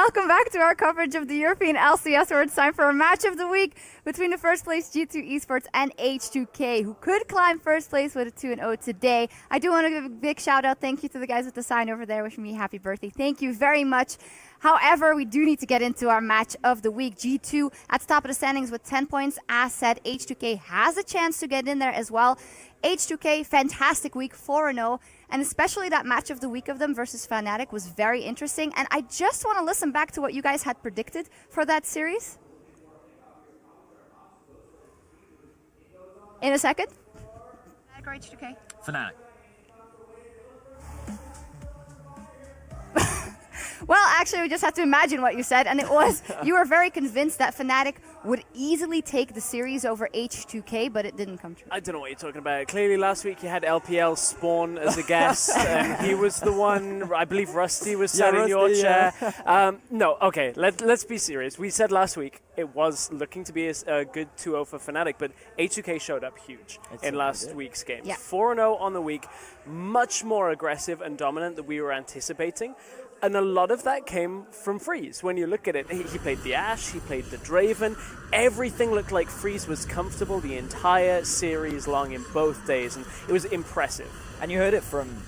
welcome back to our coverage of the European LCS, where it's time for a match of the week between the first place G2 Esports and H2K, who could climb first place with a 2-0 today. I do want to give a big shout out. Thank you to the guys with the sign over there wishing me happy birthday. Thank you very much. However, we do need to get into our match of the week. G2 at the top of the standings with 10 points. As said, H2K has a chance to get in there as well. H2K, fantastic week, 4-0. And especially that match of the week of them versus Fnatic was very interesting. And I just want to listen back to what you guys had predicted for that series. In a second. Fnatic or H2K? Fnatic. Well, actually, we just had to imagine what you said, and it was you were very convinced that Fnatic would easily take the series over H2K, but it didn't come true. I don't know what you're talking about. Clearly, last week you had LPL Spawn as a guest, and he was the one. I believe Rusty was sat in your chair. No, okay, let's be serious. We said last week it was looking to be a good 2-0 for Fnatic, but H2K showed up huge in last week's game. Yeah. 4-0 on the week, much more aggressive and dominant than we were anticipating. And a lot of that came from Freeze. When you look at it, he played the Ashe, he played the Draven. Everything looked like Freeze was comfortable the entire series long in both days, and it was impressive. And you heard it from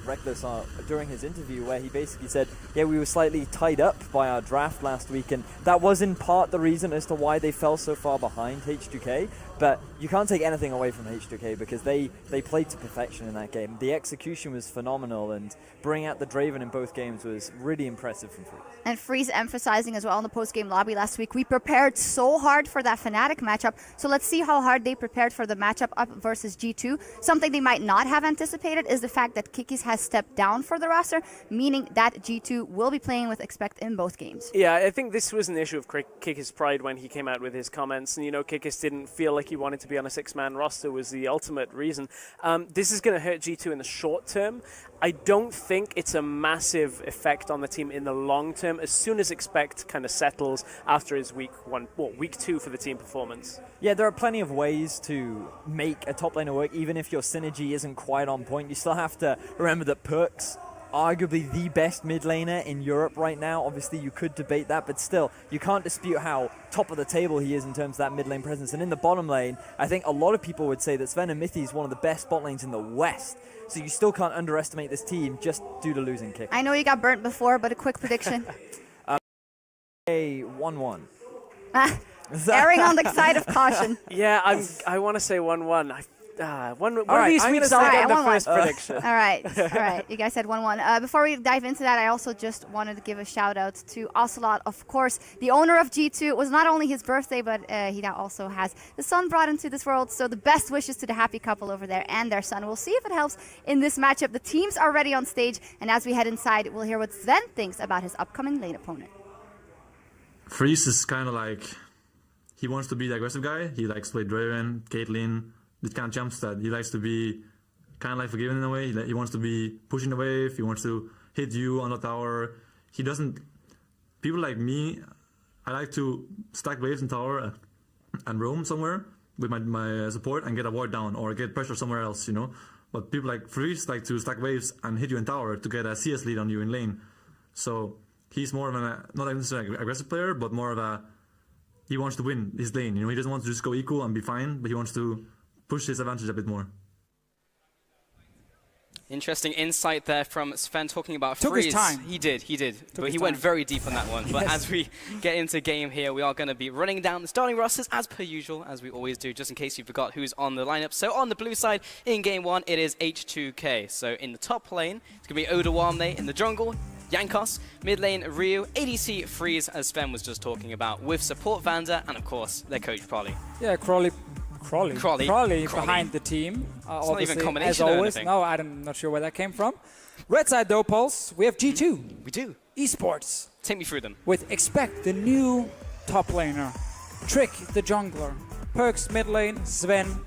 Reckless during his interview, where he basically said, yeah, we were slightly tied up by our draft last week, and that was in part the reason as to why they fell so far behind H2K. But you can't take anything away from H2K because they played to perfection in that game. The execution was phenomenal, and bringing out the Draven in both games was really impressive from Freeze. And Freeze emphasizing as well in the post-game lobby last week, we prepared so hard for that Fnatic matchup, so let's see how hard they prepared for the matchup up versus G2. Something they might not have anticipated is the fact that Kikis has stepped down for the roster, meaning that G2 will be playing with Expect in both games. Yeah, I think this was an issue of Kikis' pride when he came out with his comments, and Kikis didn't feel like he wanted to be on a 6-man roster was the ultimate reason. This is going to hurt G2 in the short term. I don't think it's a massive effect on the team in the long term, as soon as Expect kind of settles after his week 2 for the team performance. Yeah, there are plenty of ways to make a top laner work, even if your synergy isn't quite on point. You still have to remember that Perk's arguably the best mid laner in Europe right now. Obviously, you could debate that, but still, you can't dispute how top of the table he is in terms of that mid lane presence. And in the bottom lane, I think a lot of people would say that Sven and Mithy is one of the best bot lanes in the West. So you still can't underestimate this team just due to losing Kick. I know you got burnt before, but a quick prediction. A 1-1. Erring on the side of caution. Yeah, I want to say 1-1. One of right, these I'm weeks gonna I'll say get the 1-1. first prediction. All right. You guys said 1-1. Before we dive into that, I also just wanted to give a shout out to Ocelot, of course, the owner of G2. It was not only his birthday, but he now also has the son brought into this world. So the best wishes to the happy couple over there and their son. We'll see if it helps in this matchup. The teams are ready on stage, and as we head inside, we'll hear what Sven thinks about his upcoming lane opponent. Freeze is kind of like, he wants to be the aggressive guy. He likes to play Draven, Caitlyn, this kind of jump stat. He likes to be kind of like forgiving in a way. He wants to be pushing the wave. He wants to hit you on the tower. He doesn't... People like me, I like to stack waves in tower and roam somewhere with my support and get a ward down or get pressure somewhere else, But people like Freeze like to stack waves and hit you in tower to get a CS lead on you in lane. So he's more of not necessarily an aggressive player, but more of a... He wants to win his lane. He doesn't want to just go equal and be fine, but he wants to push his advantage a bit more. Interesting insight there from Sven talking about Took Freeze. his time. He did. But he went very deep on that one. But as we get into game here, we are going to be running down the starting rosters as per usual, as we always do, just in case you forgot who's on the lineup. So on the blue side, in game 1, it is H2K. So in the top lane, it's going to be Odawamne. In the jungle, Yankos. Mid lane, Ryu. ADC, Freeze, as Sven was just talking about, with support Vander, and of course, their coach, Prolly. Yeah, Crawley behind the team. It's not even a combination as always. or anything. No, I'm not sure where that came from. Red side though, Pulse, we have G2. We do. Esports. Take me through them. With Expect, the new top laner. Trick, the jungler. Perks, mid lane. Sven,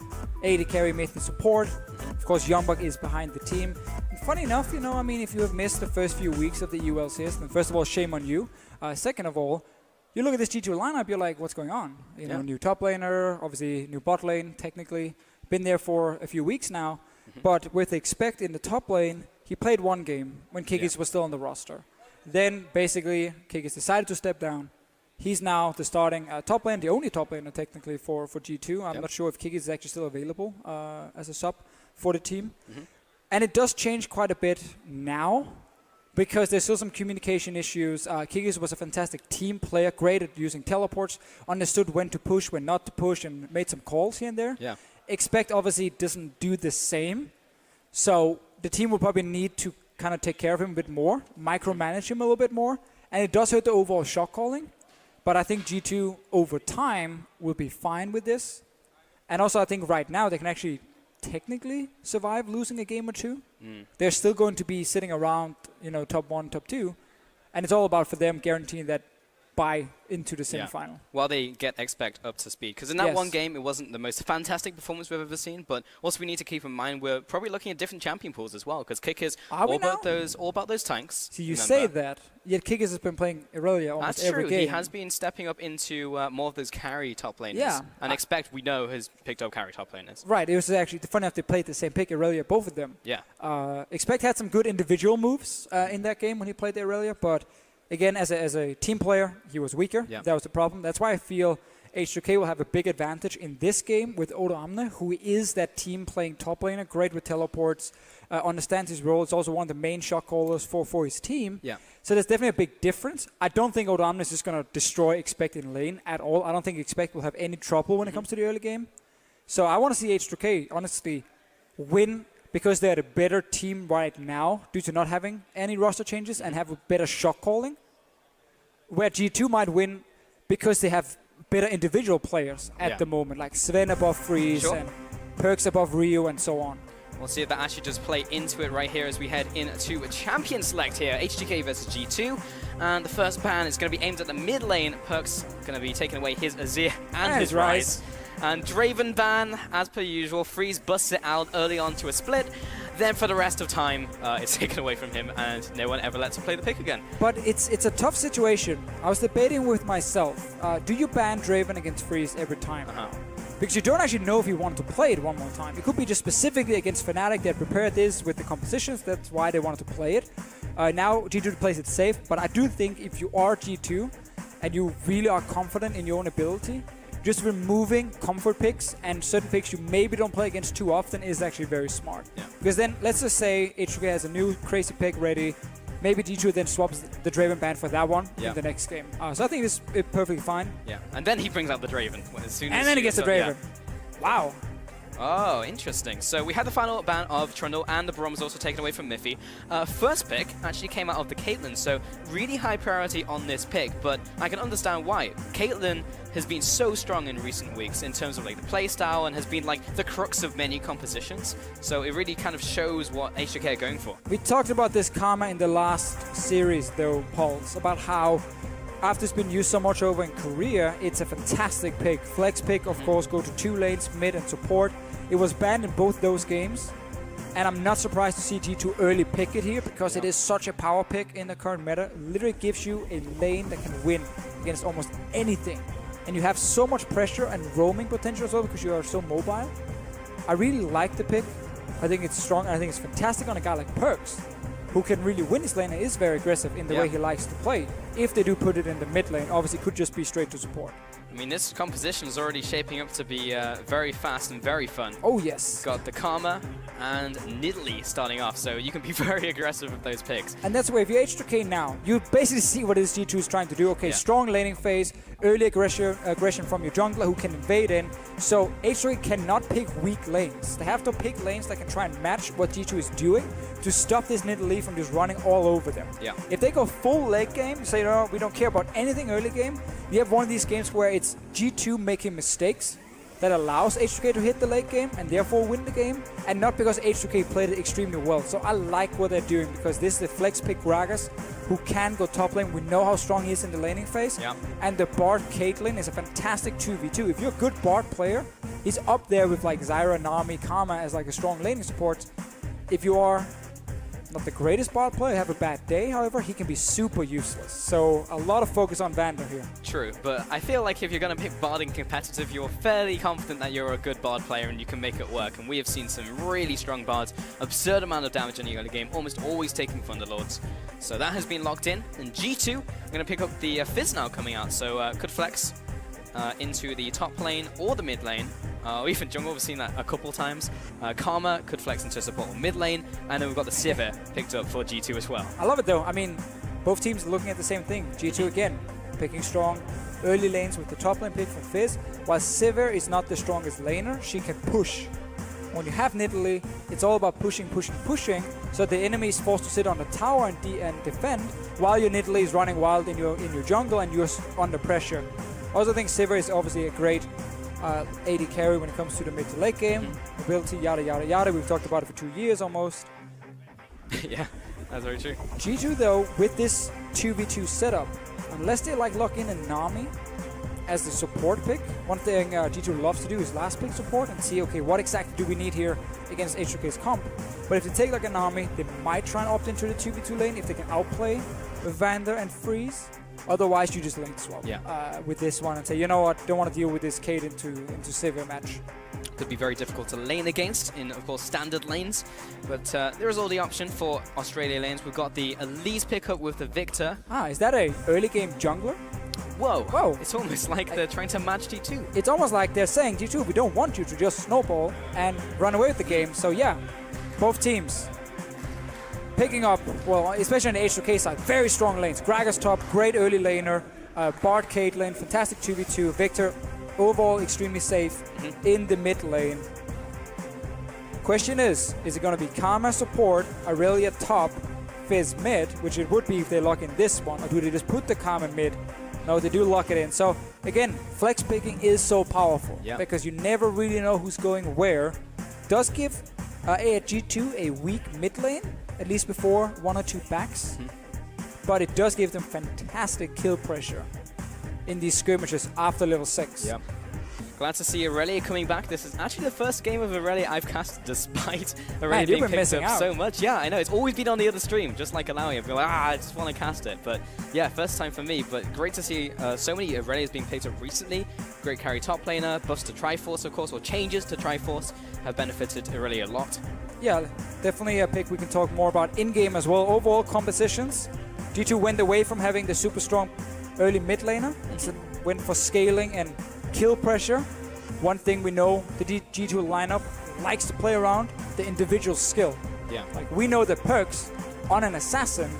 AD carry, mid support. Of course, Youngbug is behind the team. And funny enough, if you have missed the first few weeks of the ULCS, then first of all, shame on you. Second of all, you look at this G2 lineup, you're like, what's going on? New top laner, obviously new bot lane, technically. Been there for a few weeks now. But with Expect in the top lane, he played one game when Kikis was still on the roster. Then basically Kick has decided to step down. He's now the starting top lane, the only top laner technically for G2. I'm not sure if Kick is actually still available as a sub for the team. And it does change quite a bit now because there's still some communication issues. Kikis was a fantastic team player, great at using teleports, understood when to push, when not to push, and made some calls here and there. Yeah. Expect obviously doesn't do the same. So the team will probably need to kind of take care of him a bit more, micromanage him a little bit more. And it does hurt the overall shot calling. But I think G2 over time will be fine with this. And also I think right now they can actually technically survive losing a game or two. They're still going to be sitting around, top 1, top 2. And it's all about for them guaranteeing that bye into the semifinal. While they get Expect up to speed. Because in that one game, it wasn't the most fantastic performance we've ever seen. But also we need to keep in mind we're probably looking at different champion pools as well. Because Kick is all about those tanks. So you say that, yet Kickers has been playing Irelia almost every game. That's true. He has been stepping up into more of those carry top laners. Yeah. And Expect, we know, has picked up carry top laners. Right. It was actually funny enough they played the same pick, Irelia, both of them. Yeah. Expect had some good individual moves in that game when he played the Irelia, but again, as a team player, he was weaker. Yeah. That was the problem. That's why I feel H2K will have a big advantage in this game with Odo Amne, who is that team playing top laner, great with teleports, understands his role. It's also one of the main shot callers for his team. Yeah. So there's definitely a big difference. I don't think Odo Amne is just going to destroy Expect in lane at all. I don't think Expect will have any trouble when it comes to the early game. So I want to see H2K, honestly, win because they're the better team right now due to not having any roster changes and have a better shot calling. Where G2 might win because they have better individual players at the moment, like Sven above Freeze and Perks above Rio and so on. We'll see if that actually does play into it right here as we head into a champion select here. H2K versus G2. And the first ban is going to be aimed at the mid lane. Perks going to be taking away his Azir and his Rise. And Draven ban, as per usual. Freeze busts it out early on to a split. Then for the rest of time, it's taken away from him, and no one ever lets him play the pick again. But it's a tough situation. I was debating with myself, do you ban Draven against Freeze every time? Because you don't actually know if you want to play it one more time. It could be just specifically against Fnatic. They prepared this with the compositions. That's why they wanted to play it. Now G2 plays it safe, but I do think if you are G2 and you really are confident in your own ability, just removing comfort picks and certain picks you maybe don't play against too often is actually very smart. Yeah. Because then, let's just say H2K has a new crazy pick ready. Maybe G2 then swaps the Draven ban for that one in the next game. So I think this is perfectly fine. Yeah, and then he brings out the Draven. As soon as and then he gets the Draven. Wow. Oh, interesting. So we had the final ban of Trundle and the Barom was also taken away from Miffy. First pick actually came out of the Caitlyn, so really high priority on this pick, but I can understand why. Caitlyn has been so strong in recent weeks in terms of like the playstyle and has been like the crux of many compositions, so it really kind of shows what H2K are going for. We talked about this Karma in the last series though, Pauls, about how after it's been used so much over in Korea, it's a fantastic pick. Flex pick, of course, go to 2 lanes, mid and support. It was banned in both those games, and I'm not surprised to see G2 early pick it here because it is such a power pick in the current meta. It literally gives you a lane that can win against almost anything. And you have so much pressure and roaming potential as well because you are so mobile. I really like the pick. I think it's strong, and I think it's fantastic on a guy like Perks, who can really win his lane and is very aggressive in the way he likes to play. If they do put it in the mid lane, obviously it could just be straight to support. I mean, this composition is already shaping up to be very fast and very fun. Oh, yes. Got the Karma and Nidalee starting off, so you can be very aggressive with those picks. And that's where, if you're H2K now, you basically see what this G2 is trying to do. Okay, strong laning phase, early aggression from your jungler who can invade in. So H2K cannot pick weak lanes. They have to pick lanes that can try and match what G2 is doing to stop this Nidalee from just running all over them. Yeah. If they go full late game, say, no, we don't care about anything early game, you have one of these games where it's G2 making mistakes that allows H2K to hit the late game and therefore win the game, and not because H2K played it extremely well. So I like what they're doing because this is the flex pick Gragas who can go top lane. We know how strong he is in the laning phase. Yeah. And the Bard Caitlyn is a fantastic 2v2. If you're a good Bard player, he's up there with like Zyra, Nami, Karma as like a strong laning support. If you are not the greatest bot player, have a bad day, however, he can be super useless. So a lot of focus on Vander here. True, but I feel like if you're going to pick Bard in competitive, you're fairly confident that you're a good Bard player and you can make it work. And we have seen some really strong Bards, absurd amount of damage in the early game, almost always taking Thunderlords. So that has been locked in. And G2, I'm going to pick up the Fizz now coming out, so could flex into the top lane or the mid lane. Or even jungle, we've seen that a couple times. Karma could flex into support or mid lane, and then we've got the Sivir picked up for G2 as well. I love it though. I mean, both teams are looking at the same thing. G2 again, picking strong early lanes with the top lane pick from Fizz, while Sivir is not the strongest laner, she can push. When you have Nidalee, it's all about pushing, pushing, pushing, so the enemy is forced to sit on the tower and defend, while your Nidalee is running wild in your jungle and you're under pressure. I also think Sivir is obviously a great AD carry when it comes to the mid to late game, ability, yada yada yada. We've talked about it for 2 years almost. Yeah, that's very true. G2 though, with this 2v2 setup, unless they like lock in a Nami as the support pick, one thing G2 loves to do is last pick support and see, okay, what exactly do we need here against H2K's comp. But if they take like a Nami, they might try and opt into the 2v2 lane if they can outplay Vander and Freeze. Otherwise, you just lane swap with this one and say, you know what, don't want to deal with this Kate into Sivir match. Could be very difficult to lane against in, of course, standard lanes. But there is all the option for Australia lanes. We've got the Elise pickup with the Victor. Ah, is that a early game jungler? Whoa. Whoa. It's almost like they're trying to match G2. It's almost like they're saying, G2, we don't want you to just snowball and run away with the game. So yeah, both teams picking up, well, especially on the H2K side, very strong lanes. Gragas top, great early laner. Bard Caitlyn, fantastic 2v2. Victor, overall extremely safe in the mid lane. Question is it going to be Karma support, Aurelia top, Fizz mid, which it would be if they lock in this one, or do they just put the Karma mid? No, they do lock it in. So again, flex picking is so powerful because you never really know who's going where. Does give G2 a weak mid lane, at least before 1 or 2 backs, but it does give them fantastic kill pressure in these skirmishes after level 6. Yep. Glad to see Aurelia coming back. This is actually the first game of Aurelia I've cast despite Aurelia being picked up so much. Yeah, I know. It's always been on the other stream, just like Alawi. I've been like, I just want to cast it. But yeah, first time for me. But great to see so many Aurelias being picked up recently. Great carry top laner, buffs to Triforce, of course, or changes to Triforce have benefited Aurelia a lot. Yeah, definitely a pick we can talk more about in-game as well. Overall compositions, G2 went away from having the super strong early mid laner and went for scaling and kill pressure. One thing we know, the G2 lineup likes to play around the individual skill. Yeah. Like we know that Perks on an assassin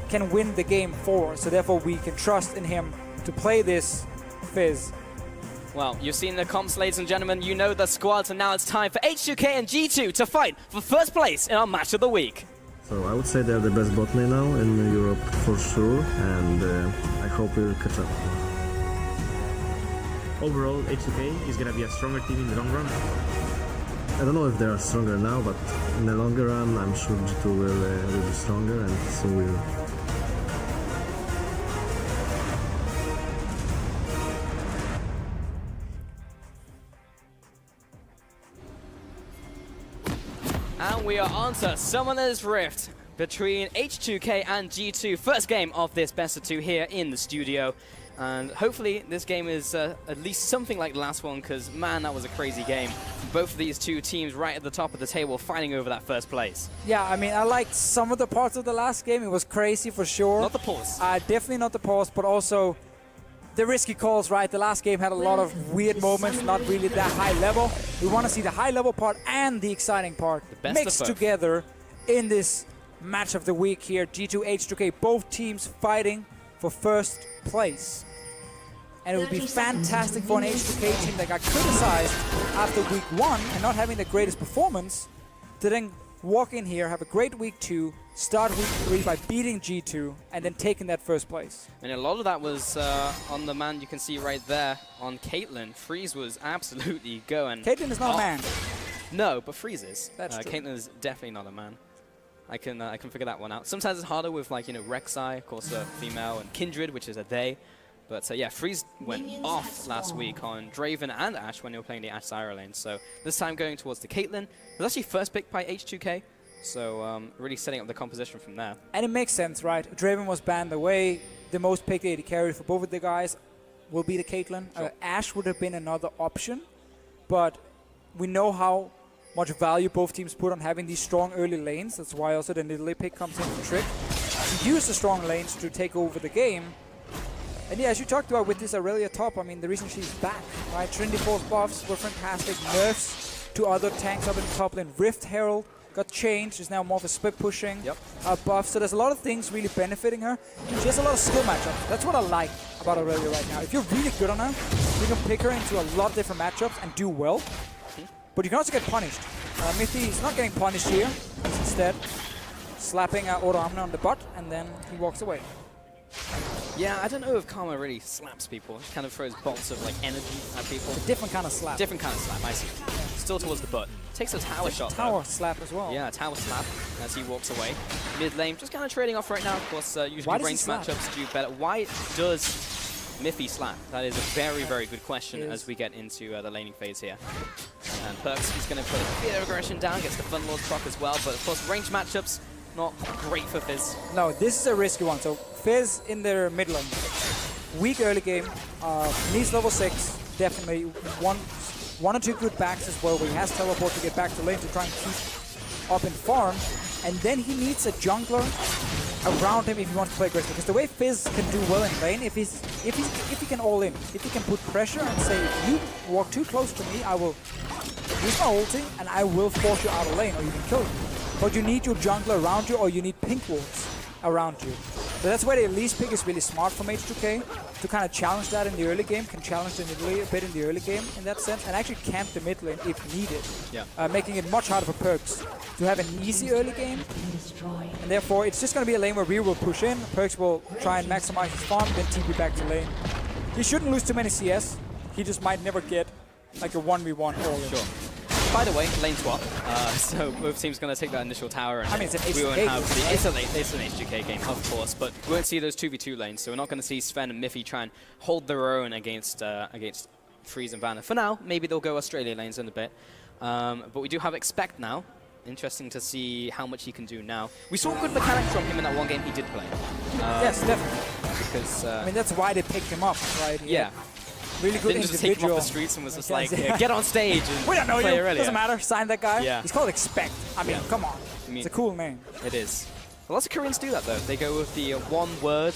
can win the game forward, so therefore we can trust in him to play this Fizz. Well, you've seen the comps, ladies and gentlemen. You know the squads, and now it's time for H2K and G2 to fight for first place in our match of the week. So I would say they're the best bot lane now in Europe for sure, and I hope we'll catch up. Overall, H2K is gonna be a stronger team in the long run. I don't know if they are stronger now, but in the longer run, I'm sure G2 will be stronger, and so will. And we are on to Summoner's Rift between H2K and G2. First game of this best of 2 here in the studio. And hopefully this game is at least something like the last one, because man, that was a crazy game. Both of these two teams right at the top of the table fighting over that first place. Yeah, I mean, I liked some of the parts of the last game. It was crazy for sure. Not the pause. Definitely not the pause, but also the risky calls, right? The last game had a lot of weird moments, not really that high level. We want to see the high level part and the exciting part mixed together in this match of the week here. G2, H2K, both teams fighting for first place. And it would be fantastic for an H2K team that got criticized after week 1 and not having the greatest performance to then walk in here, have a great week 2, start week 3 by beating G2 and then taking that first place. And a lot of that was on the man you can see right there on Caitlyn. Freeze was absolutely going. Caitlyn is not a man. No, but Freeze is. That's true. Caitlyn is definitely not a man. I can figure that one out. Sometimes it's harder with, like, you know, Rek'Sai, of course, a female, and Kindred, which is a they. But yeah, Freeze went off last week on Draven and Ashe when they were playing the Ashe Zyra lane. So this time going towards the Caitlyn. It was actually first picked by H2K. So really setting up the composition from there. And it makes sense, right? Draven was banned away. The most picked AD carry for both of the guys will be the Caitlyn. Sure. Ashe would have been another option, but we know how much value both teams put on having these strong early lanes. That's why also the Nidalee pick comes in for Trick. To use the strong lanes to take over the game. And yeah, as you talked about with this Aurelia top, I mean, the reason she's back, right? Trinity Force buffs were fantastic. Nerfs to other tanks up in the top lane. Rift Herald got changed. Is now more of a split pushing buff. So there's a lot of things really benefiting her. She has a lot of skill matchups. That's what I like about Aurelia right now. If you're really good on her, you can pick her into a lot of different matchups and do well. But you can also get punished. Mithy is not getting punished here. He's instead slapping Auto Omni on the butt, and then he walks away. Yeah, I don't know if Karma really slaps people. She kind of throws bolts of like energy at people. It's a different kind of slap. Different kind of slap, I see. Still towards the butt. Takes a tower shot Tower though. slap as well. Yeah, tower slap as he walks away. Mid lane, just kind of trading off right now. Of course, usually range matchups do better. Why does Miffy slap? That is a very, very good question as we get into the laning phase here. And Perks, he's going to put a bit of aggression down, gets the Fun Lord proc as well. But of course, range matchups, not great for Fizz. No, this is a risky one. So Fizz in their mid lane. Weak early game. Needs level 6. Definitely one or two good backs as well, where he has teleport to get back to lane to try and keep up in farm. And then he needs a jungler around him if he wants to play aggressive. Because the way Fizz can do well in lane, if he can all in, if he can put pressure and say, if you walk too close to me, I will use my ulti and I will force you out of lane or you can kill you. But you need your jungler around you or you need pink wards around you. So that's where the Elise pick is really smart from H2K to kind of challenge that in the early game, can challenge the mid lane a bit in the early game in that sense, and actually camp the mid lane if needed. Yeah. Making it much harder for Perks to have an easy early game. And therefore, it's just going to be a lane where we will push in, Perks will try and maximize his farm, then TP back to lane. He shouldn't lose too many CS. He just might never get like a 1v1 all in. Sure. By the way, lane swap. So both teams going to take that initial tower, and I mean, it's an we won't H2K have game, it's an H2K game, of course, but we won't see those 2v2 lanes. So we're not going to see Sven and Miffy try and hold their own against Freeze and Vanna. For now, maybe they'll go Australia lanes in a bit, but we do have Expect now. Interesting to see how much he can do now. We saw good mechanics from him in that one game he did play. Yes, definitely. Because I mean, that's why they picked him up, right? Yeah. Really good Didn't just individual. take him off the streets and was just like, get on stage and We don't know play you. earlier. Doesn't matter. Sign that guy. Yeah. He's called Expect. I mean, come on. I mean, it's a cool name. It is. Lots of Koreans do that though. They go with the one-word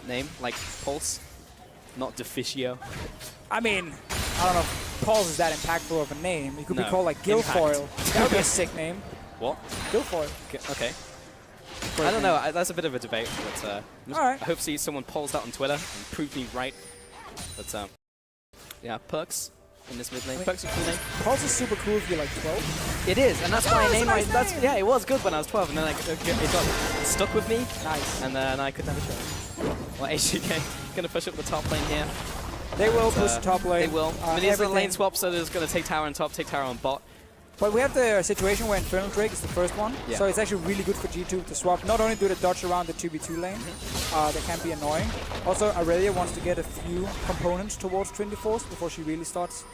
name, like Pulse, not Deficio. I mean, I don't know if Pulse is that impactful of a name. It could be No. called like Guilfoyle. That would be a sick name. What? Guilfoyle. Okay. I don't know. That's a bit of a debate, but All right. I hope to see someone polls that on Twitter and prove me right. But yeah, Perks in this mid lane. Perks is a cool name. Pulse is super cool if you're like 12. It is, and that's why I it's a named nice my. That's name. yeah, it was good when I was 12, and then it got stuck with me, Nice. and then I could never show it. Well, H2K gonna push up the top lane here. They will push top lane. They will. I mean, it's a lane everything. swap, so they're just gonna take tower on top, take tower on bot. But we have the situation where Infernal Drake is the first one. Yeah. So it's actually really good for G2 to swap. Not only do they dodge around the 2v2 lane, that can be annoying. Also, Aurelia wants to get a few components towards Trinity Force before she really starts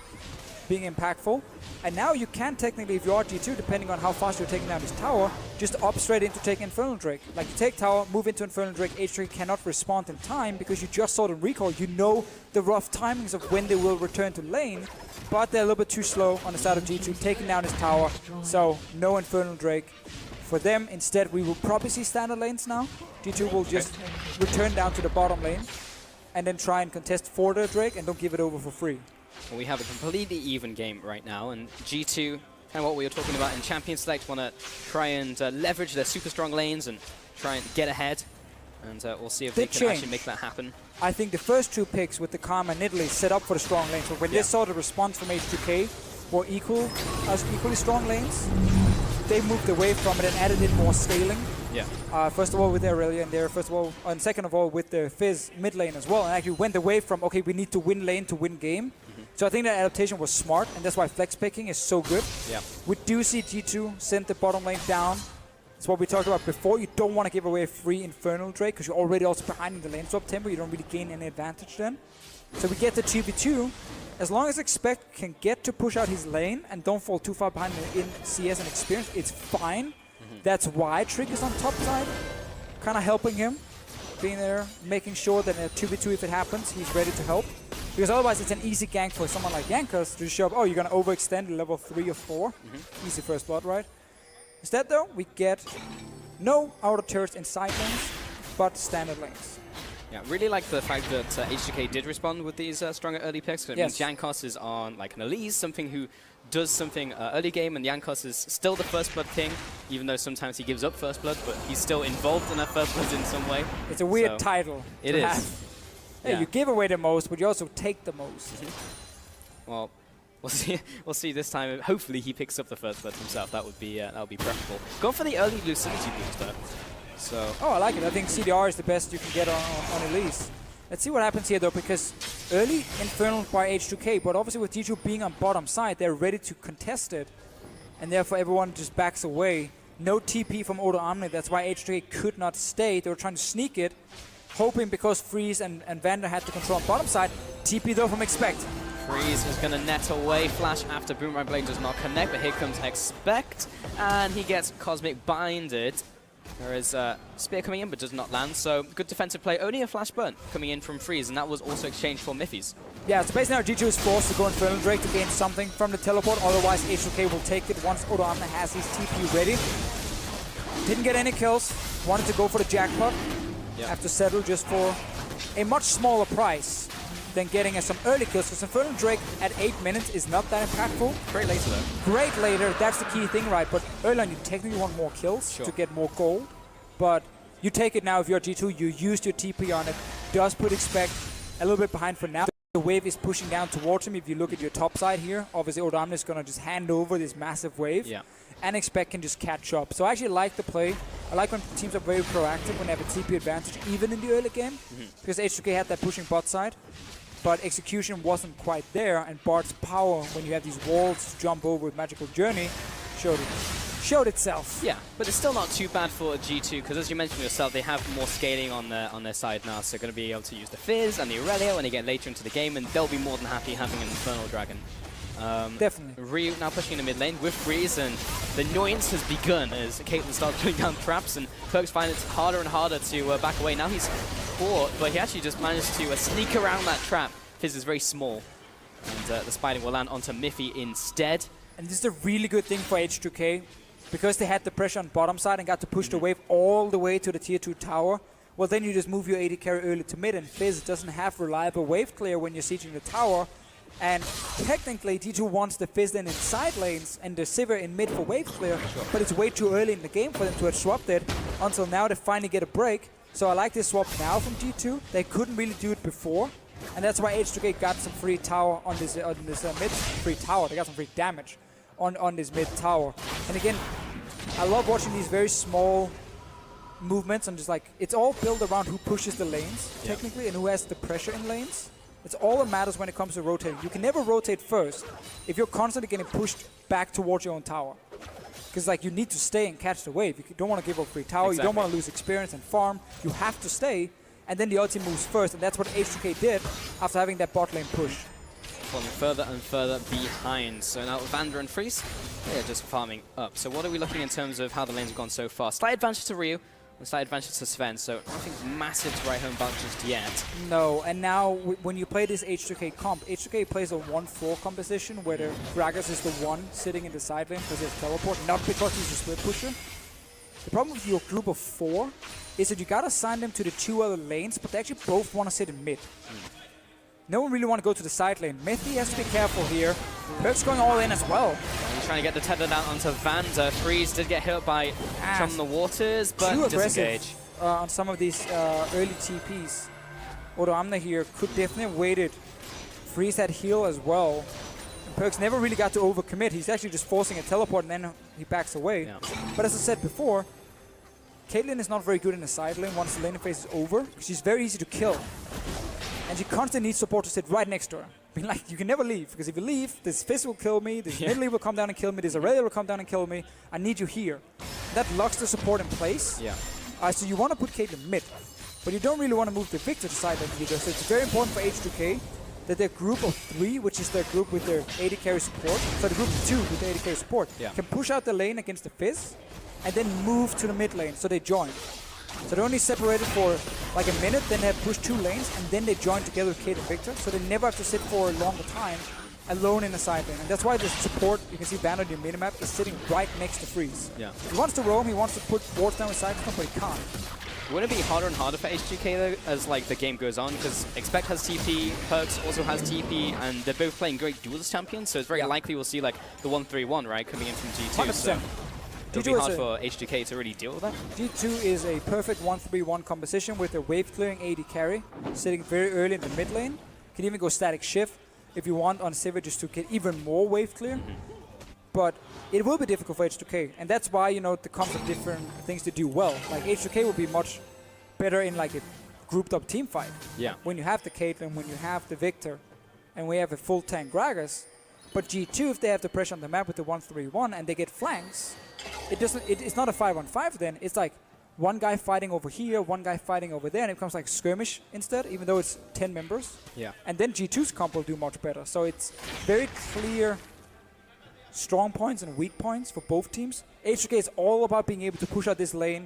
being impactful. And now you can technically, if you are G2, depending on how fast you're taking down this tower, just up straight into taking Infernal Drake. Like you take tower, move into Infernal Drake, H3 cannot respond in time because you just saw them recall. You know the rough timings of when they will return to lane, but they're a little bit too slow on the side of G2, taking down his tower. So no Infernal Drake for them. Instead, we will probably see standard lanes now. G2 will just return down to the bottom lane and then try and contest for the Drake and don't give it over for free. Well, we have a completely even game right now, and G2, kind of what we were talking about in Champion Select, want to try and leverage their super strong lanes and try and get ahead, and we'll see if they can actually make that happen. I think the first two picks with the Karma and Nidalee set up for the strong lanes. So when they saw the response from H2K were equally strong lanes, they moved away from it and added in more scaling. Yeah. First of all with Aurelia and there, first of all, and second of all with the Fizz mid lane as well, and actually went away from, okay, we need to win lane to win game. So I think that adaptation was smart, and that's why flex picking is so good. Yeah. We do see G2 send the bottom lane down. It's what we talked about before. You don't want to give away a free Infernal Drake because you're already also behind in the lane swap tempo. You don't really gain any advantage then. So we get the 2v2. As long as Expect can get to push out his lane and don't fall too far behind in CS and experience, it's fine. That's why Trick is on top side, kind of helping him, being there, making sure that in a 2v2 if it happens, he's ready to help. Because otherwise it's an easy gank for someone like Jankos to show up, oh, you're going to overextend level 3 or 4. Easy first blood, right? Instead though, we get no outer turrets in side lanes, but standard lanes. Yeah, really like the fact that H2K did respond with these stronger early picks. Because it means Jankos is on like an Elise, something who does something early game, and Jankos is still the first blood king, even though sometimes he gives up first blood, but he's still involved in that first blood in some way. It's a weird title. It is. Hey, you give away the most, but you also take the most. Well, we'll see. We'll see this time. Hopefully, he picks up the first blood himself. That would be preferable. Going for the early Lucidity boost though. So. Oh, I like it. I think CDR is the best you can get on Elise. Let's see what happens here though, because early Infernal by H2K, but obviously with G2 being on bottom side, they're ready to contest it, and therefore everyone just backs away. No TP from Odo Omni. That's why H2K could not stay. They were trying to sneak it, hoping because Freeze and Vander had to control on bottom side. TP though from Expect. Freeze is going to net away. Flash after Boomerang Blade does not connect, but here comes Expect, and he gets Cosmic Binded. There is Spear coming in, but does not land, so good defensive play. Only a Flash Burn coming in from Freeze, and that was also exchanged for Miffy's. Yeah, so basically now G2 is forced to go Infernal Drake to gain something from the teleport, otherwise H2K will take it once Odo Omni has his TP ready. Didn't get any kills, wanted to go for the jackpot. Have to settle just for a much smaller price than getting some early kills, because Infernal Drake at 8 minutes is not that impactful. Great later though. Great later, that's the key thing, right? But early on you technically want more kills to get more gold. But you take it now if you're G2, you used your TP on it. Does put Expect a little bit behind for now. The wave is pushing down towards him. If you look at your top side here, obviously Odo Omni is going to just hand over this massive wave. And Expect can just catch up. So I actually like the play. I like when teams are very proactive when they have a TP advantage, even in the early game. Because H2K had that pushing bot side. But execution wasn't quite there, and Bard's power, when you have these walls to jump over with Magical Journey, showed itself. Yeah, but it's still not too bad for G2, because as you mentioned yourself, they have more scaling on their side now, so they're going to be able to use the Fizz and the Aurelia when they get later into the game, and they'll be more than happy having an Infernal Dragon. Definitely. Ryu now pushing in the mid lane with Freeze, and the annoyance has begun as Caitlyn starts putting down traps, and Perks find it harder and harder to back away. Now he's caught, but he actually just managed to sneak around that trap. Fizz is very small, and the Spider will land onto Miffy instead. And this is a really good thing for H2K, because they had the pressure on bottom side and got to push the wave all the way to the tier 2 tower. Well, then you just move your AD carry early to mid, and Fizz doesn't have reliable wave clear when you're sieging the tower. And technically, G2 wants the Fizz then in side lanes and the Sivir in mid for wave clear, but it's way too early in the game for them to have swapped it until now they finally get a break. So I like this swap now from G2. They couldn't really do it before, and that's why H2K got some free tower on this mid. Free tower, they got some free damage on this mid tower. And again, I love watching these very small movements, and just like, it's all built around who pushes the lanes, technically, and who has the pressure in lanes. It's all that matters when it comes to rotating. You can never rotate first if you're constantly getting pushed back towards your own tower. Because like, you need to stay and catch the wave. You don't want to give up free tower. You don't want to lose experience and farm. You have to stay, and then the ulti moves first, and that's what H2K did after having that bot lane push. Falling further and further behind. So now Vander and Freeze, they're just farming up. So what are we looking in terms of how the lanes have gone so far? Slight advantage to Ryu, and slight advantage to Sven, so nothing massive to write home about just yet. No, and now when you play this H2K comp, H2K plays a 1-4 composition where the Gragas is the one sitting in the side lane because he has teleport, not because he's a split pusher. The problem with your group of 4 is that you gotta assign them to the 2 other lanes, but they actually both want to sit in mid. No one really want to go to the side lane. Miffy has to be careful here. Perk's going all in as well. He's trying to get the tether down onto Vander. Freeze did get hit by from the waters, but too disengage. aggressive on some of these early TPs. Odo Omni here could definitely have waited. Freeze had heal as well. And Perks never really got to overcommit. He's actually just forcing a teleport and then he backs away. Yeah. But as I said before, Caitlyn is not very good in the side lane once the laning phase is over. She's very easy to kill. And she constantly needs support to sit right next to her. Being like, you can never leave, because if you leave, this Fizz will kill me, this mid lane will come down and kill me, this Aurelia will come down and kill me. I need you here. That locks the support in place. Yeah. So you want to put Caitlyn mid, but you don't really want to move the Victor to side lane either. So it's very important for H2K that their group of 3, which is their group with their AD carry support, so the group of 2 with the AD carry support, can push out the lane against the Fizz, and then move to the mid lane, so they join. So they're only separated for like a minute, then they have pushed 2 lanes, and then they join together with Kate and Victor, so they never have to sit for a longer time alone in the side lane. And that's why the support, you can see Banner on your minimap, is sitting right next to Freeze. Yeah. He wants to roam, he wants to put wards down with Cyclone, but he can't. Wouldn't it be harder and harder for H2K though, as like the game goes on? Because Expect has TP, Perks also has TP, and they're both playing great duelist champions, so it's very likely we'll see like the 1-3-1, right, coming in from G2. 100%. So it'll be hard for H2K to really deal with that. G2 is a perfect 1-3-1 composition with a wave clearing AD carry, sitting very early in the mid lane. Can even go static shift if you want on Sivir just to get even more wave clear. But it will be difficult for H2K, and that's why, you know, there comes of different things to do well. Like H2K will be much better in like a grouped up team fight. Yeah. When you have the Caitlyn, when you have the Victor, and we have a full tank Gragas. But G2, if they have the pressure on the map with the 1-3-1 and they get flanks, it's not a 5-on-5 then. It's like one guy fighting over here, one guy fighting over there, and it becomes like skirmish instead, even though it's 10 members. Yeah. And then G2's comp will do much better. So it's very clear strong points and weak points for both teams. H2K is all about being able to push out this lane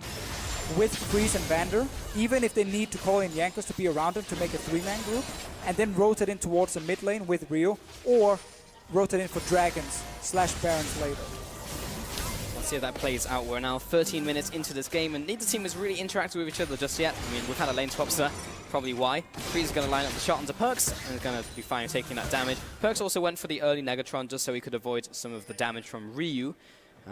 with Freeze and Vander, even if they need to call in Jankos to be around them to make a 3-man group, and then rotate in towards the mid lane with Rio, or rotate in for Dragons / Barons later. Let's see how that plays out. We're now 13 minutes into this game, and neither team has really interacted with each other just yet. I mean, we've had a lane swap, so probably why. Freeze is going to line up the shot onto Perks, and is going to be fine taking that damage. Perks also went for the early Negatron just so he could avoid some of the damage from Ryu.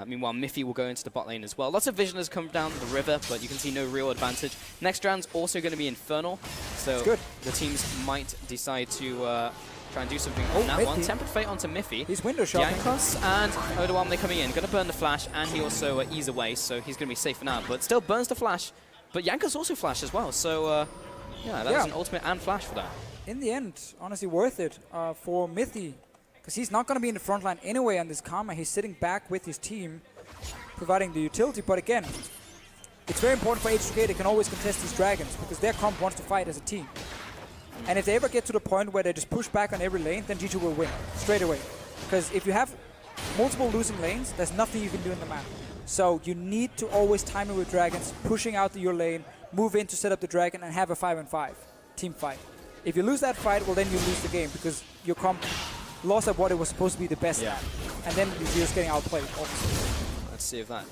Meanwhile, Miffy will go into the bot lane as well. Lots of Visioners come down the river, but you can see no real advantage. Next round's also going to be Infernal, so the teams might decide to try and do something on that one. Tempered Fate onto Miffy. He's window shopping. Jankos and Odawamne coming in. Going to burn the flash, and he also ease away, so he's going to be safe for now. But still burns the flash. But Jankos also flash as well, so yeah, that was an ultimate and flash for that. In the end, honestly worth it for Miffy, because he's not going to be in the front line anyway on this Karma. He's sitting back with his team, providing the utility. But again, it's very important for H2K. They can always contest these dragons, because their comp wants to fight as a team. And if they ever get to the point where they just push back on every lane, then G2 will win straight away. Because if you have multiple losing lanes, there's nothing you can do in the map. So you need to always time it with dragons, pushing out your lane, move in to set up the dragon, and have a 5-on-5 team fight. If you lose that fight, well, then you lose the game, because your comp lost at what it was supposed to be the best at. And then you're just getting outplayed, obviously. Let's see if that...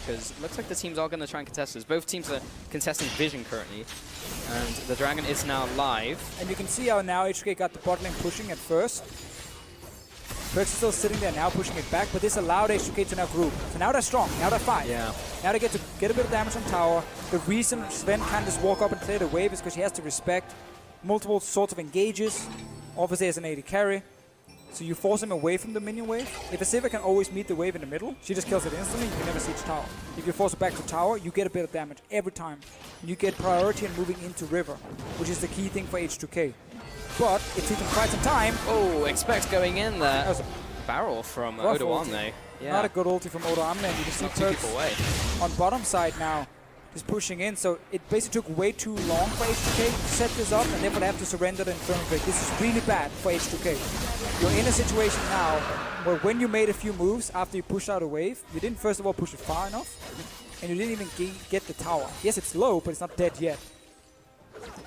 Because it looks like the teams are going to try and contest this. Both teams are contesting Vision currently, and the Dragon is now live. And you can see how now H2K got the bot lane pushing at first. Perks is still sitting there now, pushing it back, but this allowed H2K to now group. So now they're strong, now they're 5. Yeah. Now they get to get a bit of damage on tower. The reason Sven can't just walk up and clear the wave is because he has to respect multiple sorts of engages, obviously as an AD carry. So you force him away from the minion wave. If a Sivir can always meet the wave in the middle, she just kills it instantly, you can never siege tower. If you force it back to tower, you get a bit of damage every time. You get priority in moving into river, which is the key thing for H2K. But it took them quite some time. Oh, Expect going in there. That was a barrel from rough Odawamne. ulti. Yeah. Not a good ulti from Odawamne, and you can see Not 2 Perks people away. on bottom side now is pushing in, so it basically took way too long for H2K to set this up, and therefore they have to surrender the Infernal Drake. This is really bad for H2K. You're in a situation now where when you made a few moves after you pushed out a wave, you didn't first of all push it far enough, and you didn't even get the tower. Yes, it's low, but it's not dead yet.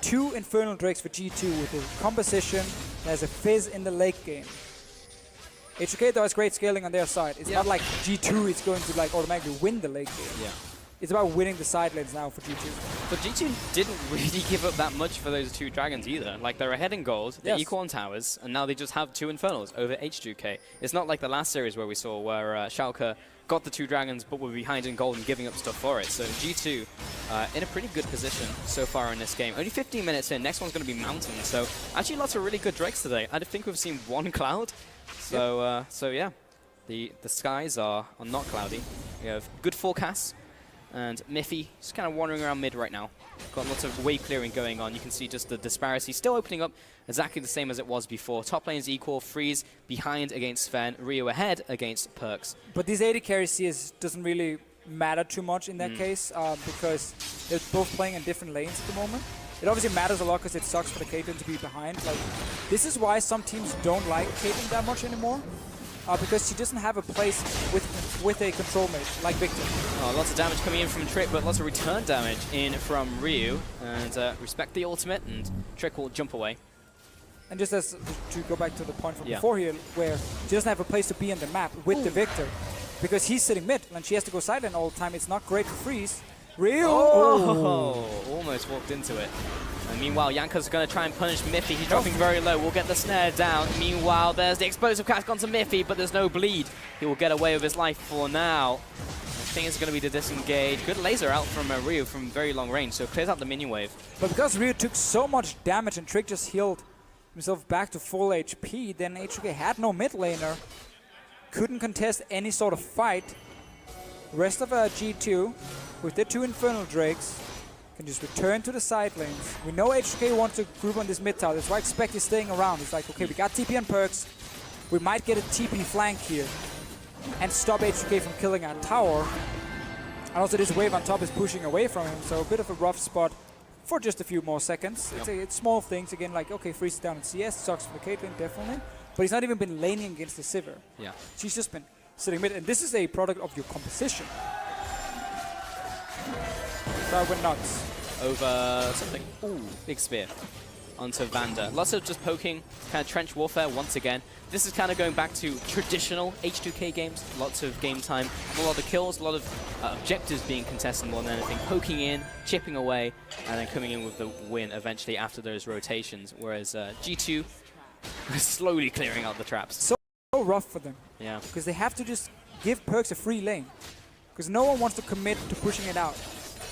2 Infernal Drakes for G2 with a composition that has a fizz in the late game. H2K though has great scaling on their side. It's not like G2 is going to like automatically win the late game. Yeah. It's about winning the side lanes now for G2. But G2 didn't really give up that much for those 2 dragons either. Like, they're ahead in gold, they're equal on towers, and now they just have 2 Infernals over H2K. It's not like the last series where we saw where Schalke got the 2 dragons but were behind in gold and giving up stuff for it. So G2 in a pretty good position so far in this game. Only 15 minutes in, next one's going to be Mountain. So actually lots of really good Drakes today. I think we've seen 1 cloud. So, so yeah, the skies are not cloudy. We have good forecasts. And Miffy just kind of wandering around mid right now. Got lots of wave clearing going on. You can see just the disparity still opening up exactly the same as it was before. Top lane is equal. Freeze behind against Sven. Rio ahead against Perks. But this AD carry CS doesn't really matter too much in that case because they're both playing in different lanes at the moment. It obviously matters a lot because it sucks for the Caitlyn to be behind. Like, this is why some teams don't like Caitlyn that much anymore. because she doesn't have a place with a control mage like Victor. Oh, lots of damage coming in from Trick, but lots of return damage in from Ryu. And respect the ultimate, and Trick will jump away. And just as to go back to the point from Yeah. before here, where she doesn't have a place to be on the map with the Victor, because he's sitting mid and she has to go silent all the time. It's not great for Freeze. Ryu! Oh, almost walked into it. And meanwhile, Yanko's going to try and punish Miffy. He's dropping very low. We'll get the snare down. Meanwhile, there's the explosive cast onto Miffy, but there's no bleed. He will get away with his life for now. I think it's going to be the disengage. Good laser out from Ryu from very long range, so clears out the minion wave. But because Ryu took so much damage and Trick just healed himself back to full HP, then H2K had no mid laner, couldn't contest any sort of fight. Rest of G2, with their 2 Infernal Drakes, can just return to the side lanes. We know H2K wants to group on this mid tower, that's why I expect he's staying around. It's like, okay, we got TP and perks, we might get a TP flank here and stop H2K from killing our tower. And also this wave on top is pushing away from him, so a bit of a rough spot for just a few more seconds. It's small things, again, like, okay, freezes down in CS, sucks for the Caitlyn, definitely. But he's not even been laning against the Sivir. Yeah. She's just been sitting mid, and this is a product of your composition. So I went nuts. Over something. Ooh, big spear onto Vander. Lots of just poking, kind of trench warfare once again. This is kind of going back to traditional H2K games. Lots of game time, a lot of kills, a lot of objectives being contested more than anything. Poking in, chipping away, and then coming in with the win eventually after those rotations. Whereas G2 is slowly clearing out the traps. So rough for them. Yeah. Because they have to just give perks a free lane. Because no one wants to commit to pushing it out.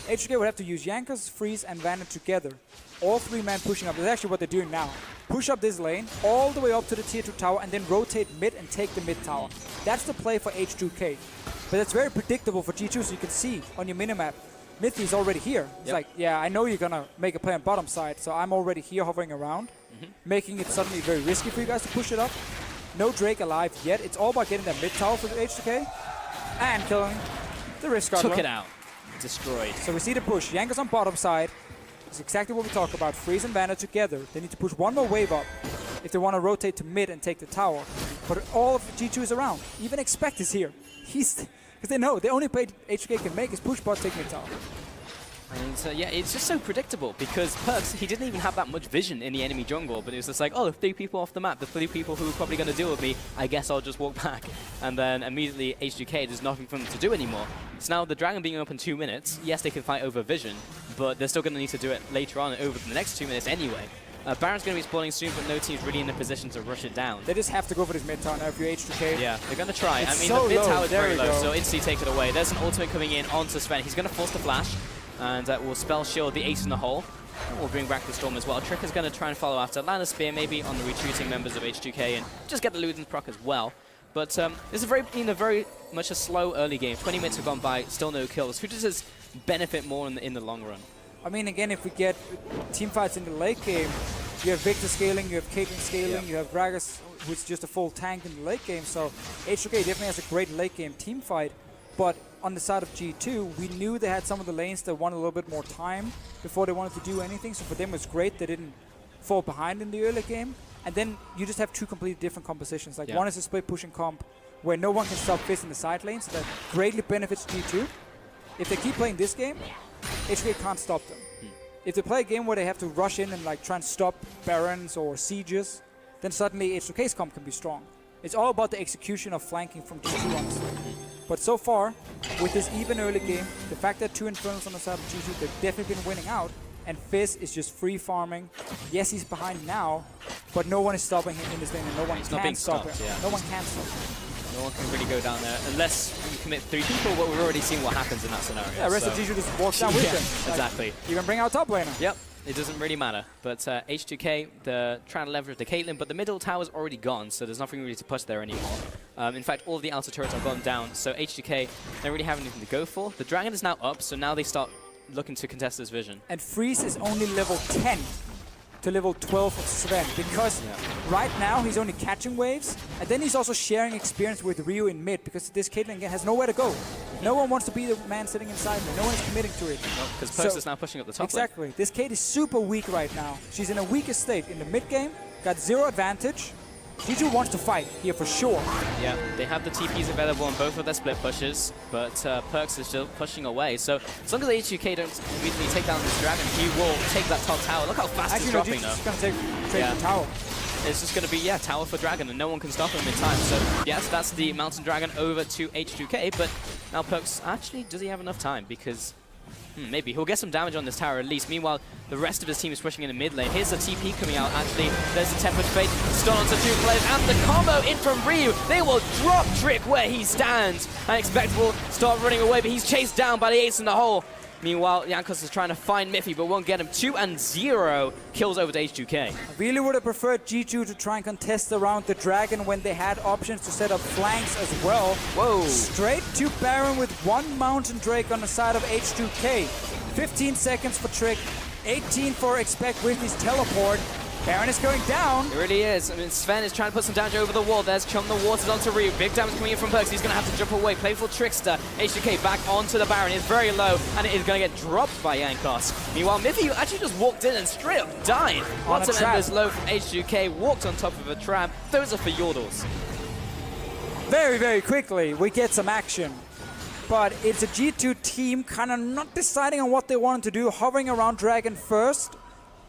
H2K would have to use Jankos, Freeze, and Vander together. All 3 men pushing up. That's actually what they're doing now. Push up this lane, all the way up to the tier 2 tower, and then rotate mid and take the mid tower. That's the play for H2K. But it's very predictable for G2, so you can see on your minimap, Mithy is already here. It's like, yeah, I know you're going to make a play on bottom side, so I'm already here hovering around, making it suddenly very risky for you guys to push it up. No Drake alive yet. It's all about getting that mid tower for H2K and killing the Rift Guard. Took it out. Destroyed. So we see the push. Yanko's on bottom side. It's exactly what we talk about. Freeze and Vander together. They need to push one more wave up if they want to rotate to mid and take the tower. But all of G2 is around. Even Expect is here. Because they know the only play H2K can make is push bot, take mid tower. And yeah, it's just so predictable because Perks, he didn't even have that much vision in the enemy jungle, but it was just like, oh, the 3 people off the map, the 3 people who are probably going to deal with me, I guess I'll just walk back. And then immediately H2K, there's nothing for them to do anymore. So now the Dragon being open 2 minutes, yes, they can fight over vision, but they're still going to need to do it later on over the next 2 minutes anyway. Baron's going to be spawning soon, but no team's really in a position to rush it down. They just have to go for this mid tower now if you're H2K. Yeah, they're going to try. It's I mean, so the mid low. tower is There very we low, go. so instantly take it away. There's an ultimate coming in onto Sven. He's going to force the flash, and will spell shield the ace in the hole. And we'll bring back the storm as well. Trick is going to try and follow after. Land a spear maybe on the retreating members of H2K and just get the Luden's proc as well. But this is been a very much a slow early game. 20 minutes have gone by, still no kills. Who does this benefit more in the long run? I mean, again, if we get team fights in the late game, you have Victor scaling, you have Caitlyn scaling, you have Gragas, who's just a full tank in the late game. So H2K definitely has a great late game team fight. But on the side of G2, we knew they had some of the lanes that wanted a little bit more time before they wanted to do anything. So for them, it's great they didn't fall behind in the early game. And then you just have 2 completely different compositions. Like one is a split pushing comp where no one can stop Fizz in the side lanes. So that greatly benefits G2. If they keep playing this game, H2K can't stop them. If they play a game where they have to rush in and like try and stop Barons or Sieges, then suddenly H2K's comp can be strong. It's all about the execution of flanking from G2, honestly. But so far, with this even early game, the fact that 2 Infernals on the side of G2, they've definitely been winning out, and Fizz is just free farming. Yes, he's behind now, but no one is stopping him in this lane, and no one can stop him. No one can stop him. No one can really go down there unless you commit 3 people, but we've already seen what happens in that scenario. Yeah, the rest of G2 just walks down with them. Exactly. Like, you can bring out top laner. Yep. It doesn't really matter. But H2K, they're trying to leverage the Caitlyn, but the middle tower's already gone, so there's nothing really to push there anymore. In fact, all of the outer turrets have gone down, so H2K don't really have anything to go for. The Dragon is now up, so now they start looking to contest this vision. And Freeze is only level 10 to level 12 of Sven, because right now he's only catching waves, and then he's also sharing experience with Ryu in mid, because this Caitlyn has nowhere to go. No one wants to be the man sitting inside me. No one is committing to it. Because Perks is now pushing up the top Exactly. Lane. This Kate is super weak right now. She's in a weaker state. In the mid game, got 0 advantage, G2 wants to fight here for sure. Yeah, they have the TPs available on both of their split pushes, but Perks is still pushing away. So as long as H2K don't immediately take down this Dragon, he will take that top tower. Look how fast he's dropping though. He's going to take the tower. It's just going to be, yeah, tower for Dragon, and no one can stop him in time. So, yes, that's the Mountain Dragon over to H2K, but now Perks, actually, does he have enough time? Because maybe he'll get some damage on this tower at least. Meanwhile, the rest of his team is pushing in the mid lane. Here's the TP coming out, actually. There's the Tempered Fate, stun onto 2 players, and the combo in from Ryu. They will drop Trick where he stands. And Expect will start running away, but he's chased down by the Ace in the hole. Meanwhile, Jankos is trying to find Miffy, but won't get him. 2-0 kills over to H2K. I really would have preferred G2 to try and contest around the Dragon when they had options to set up flanks as well. Whoa. Straight to Baron with 1 Mountain Drake on the side of H2K. 15 seconds for Trick, 18 for Expect with his teleport. Baron is going down. It really is. I mean, Sven is trying to put some damage over the wall. There's Chum the Waters onto Ryu. Big damage coming in from Perks. He's going to have to jump away. Playful Trickster. H2K back onto the Baron. It's very low, and it is going to get dropped by Jankos. Meanwhile, Miffy, who actually just walked in and straight up died. Lots of embers low from H2K. Walked on top of a trap. Those are for Yordles. Very, very quickly, we get some action. But it's a G2 team kind of not deciding on what they wanted to do, hovering around Dragon first.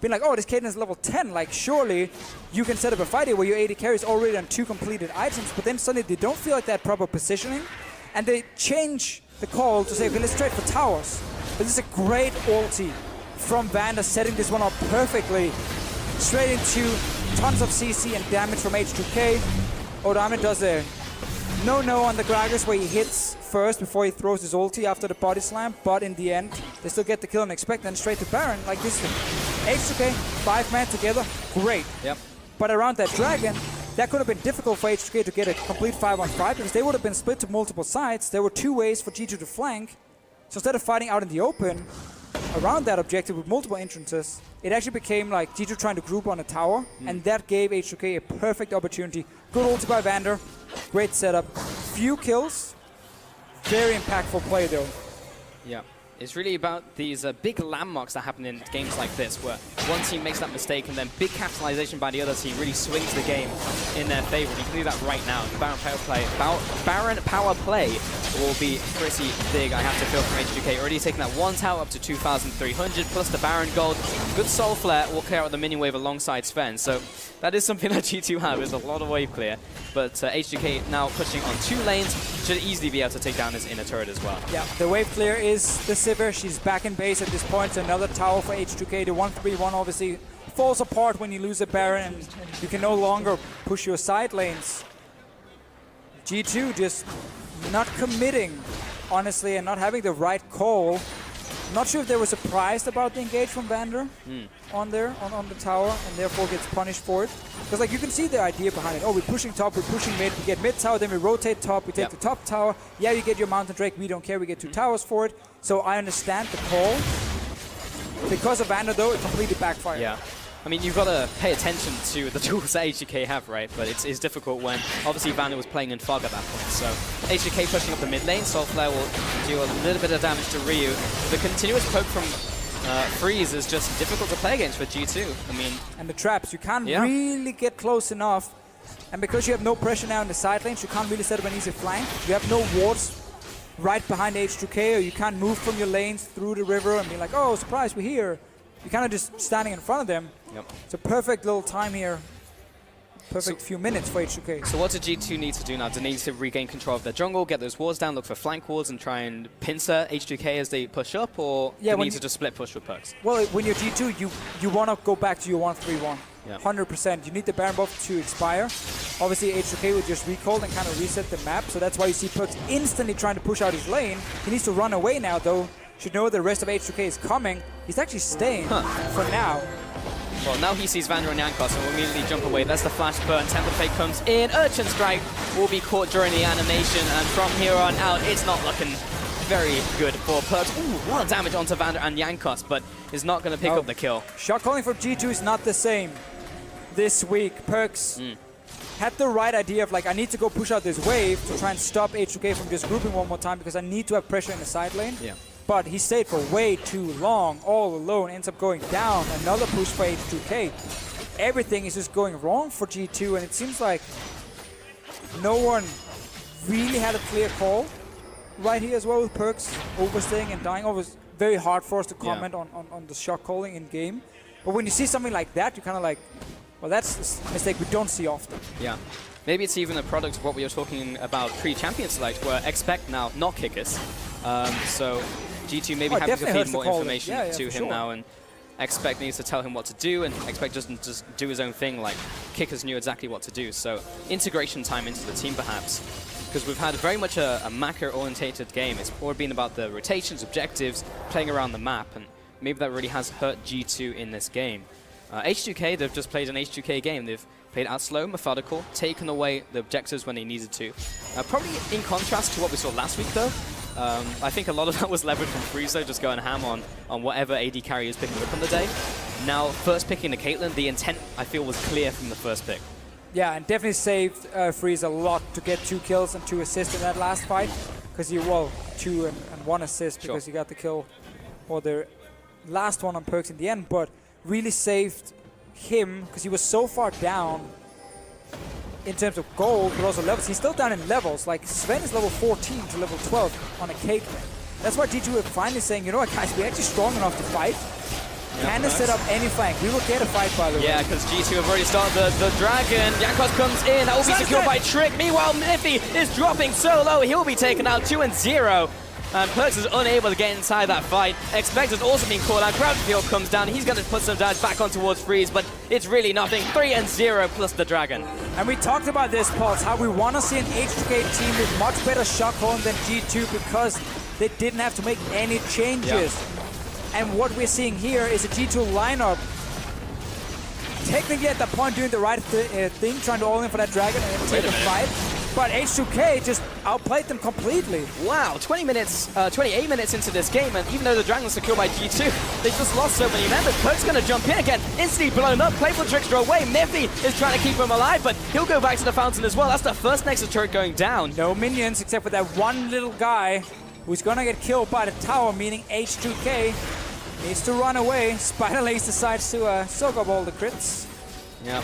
Being like, oh, this Kaden is level 10, like surely you can set up a fight here where your AD carry is already on 2 completed items, but then suddenly they don't feel like that proper positioning, and they change the call to say, okay, let's trade for towers. But this is a great ulti from Vander, setting this one up perfectly. Straight into tons of CC and damage from H2K. Odame does a no on the Gragas where he hits first before he throws his ulti after the body slam, but in the end, they still get the kill and Expect, and straight to Baron. Like this H2K, 5-man together, great. Yep. But around that Dragon, that could have been difficult for H2K to get a complete 5-on-5 because they would have been split to multiple sides. There were 2 ways for G2 to flank. So instead of fighting out in the open, around that objective with multiple entrances, it actually became like G2 trying to group on a tower, and that gave H2K a perfect opportunity. Good ulti by Vander, great setup. Few kills, very impactful play though. Yeah. It's really about these big landmarks that happen in games like this, where one team makes that mistake and then big capitalization by the other team really swings the game in their favor. You can do that right now. The Baron power play will be pretty big, I have to feel, from H2K. Already taking that 1 tower up to 2,300, plus the Baron gold. Good Soul Flare will clear out the mini wave alongside Sven. So that is something that G2 have, is a lot of wave clear. But H2K now pushing on 2 lanes, should easily be able to take down his inner turret as well. Yeah, the wave clear is the Sivir. She's back in base at this point. Another tower for H2K. The 1-3-1 obviously falls apart when you lose a Baron and you can no longer push your side lanes. G2 just not committing, honestly, and not having the right call. Not sure if they were surprised about the engage from Vander on the tower, and therefore gets punished for it. Because like you can see the idea behind it. Oh, we're pushing top, we're pushing mid, we get mid tower, then we rotate top, we take the top tower. Yeah, you get your Mountain Drake, we don't care, we get 2 towers for it. So I understand the call. Because of Vander though, it completely backfired. Yeah. I mean, you've got to pay attention to the tools that H2K have, right? But it's difficult when, obviously, Vander was playing in fog at that point. So H2K pushing up the mid lane. Soul Flare will do a little bit of damage to Ryu. The continuous poke from Freeze is just difficult to play against for G2. I mean... And the traps, you can't really get close enough. And because you have no pressure now in the side lanes, you can't really set up an easy flank. You have no wards right behind H2K, or you can't move from your lanes through the river and be like, oh, surprise, we're here. You're kind of just standing in front of them. Yep. It's a perfect little time here. Perfect few minutes for H2K. So what do G2 need to do now? Do they need to regain control of their jungle, get those wards down, look for flank wards, and try and pincer H2K as they push up, or do they need to just split push with Perks? Well, when you're G2, you want to go back to your 1-3-1. Yeah. 100%. You need the Baron buff to expire. Obviously, H2K would just recall and kind of reset the map, so that's why you see Perks instantly trying to push out his lane. He needs to run away now, though. Should know the rest of H2K is coming. He's actually staying for now. Well, now he sees Vander and Jankos and will immediately jump away. That's the flash burn. Tempered Fate comes in. Urchin Strike will be caught during the animation, and from here on out, it's not looking very good for Perks. Ooh, a lot of damage onto Vander and Jankos, but is not going to pick up the kill. Shot calling from G2 is not the same this week. Perks had the right idea of like, I need to go push out this wave to try and stop H2K from just grouping one more time because I need to have pressure in the side lane. Yeah. But he stayed for way too long, all alone, ends up going down. Another push for H2K. everything is just going wrong for G2, and it seems like no one really had a clear call right here as well, with Perks overstaying and dying. It was very hard for us to comment on the shot calling in game. But when you see something like that, you're kind of like, well, that's a mistake we don't see often. Yeah. Maybe it's even a product of what we were talking about pre-champion select, where Expect now not Kickers. So G2 maybe having to feed more information to him now, and Expect needs to tell him what to do, and Expect doesn't just do his own thing like Kickers knew exactly what to do. So integration time into the team perhaps, because we've had very much a macro-orientated game. It's all been about the rotations, objectives, playing around the map, and maybe that really has hurt G2 in this game. H2K, they've just played an H2K game. They've played out slow, methodical, taken away the objectives when they needed to. Probably in contrast to what we saw last week, though. I think a lot of that was leveraged from Frieza, just going ham on whatever AD carry is picking up on the day. Now, first picking the Caitlyn, the intent, I feel, was clear from the first pick. Yeah, and definitely saved Frieza a lot to get 2 kills and 2 assists in that last fight. Because you, well, 2 and 1 assist because you got the kill, or the last one on Perks in the end, but really saved him because he was so far down in terms of gold, but also levels. He's still down in levels. Like, Sven is level 14 to level 12 on a Caitlyn. That's why G2 are finally saying, you know what, guys, we're actually strong enough to fight. Can set up any flank. We will get a fight, by the way. Yeah, because G2 have already started the Dragon. Jankos comes in. That will be secured by Trick. Meanwhile, Miffy is dropping so low. He'll be taken out 2-0. And Perks is unable to get inside that fight. Expect has also been called out. Groundfield comes down. He's going to put some damage back on towards Freeze, but it's really nothing. 3-0 plus the Dragon. And we talked about this, Pulse, how we want to see an H2K team with much better shot calling than G2 because they didn't have to make any changes. Yeah. And what we're seeing here is a G2 lineup technically at that point doing the right thing, trying to all-in for that Dragon and take a fight. But H2K just outplayed them completely. Wow, 28 minutes into this game, and even though the Dragon was secured by G2, they just lost so many members. Perk's going to jump in again, instantly blown up, playful trickster away. Miffy is trying to keep him alive, but he'll go back to the fountain as well. That's the first Nexus turret going down. No minions except for that one little guy who's going to get killed by the tower, meaning H2K needs to run away. Spider Lace decides to soak up all the crits. Yep.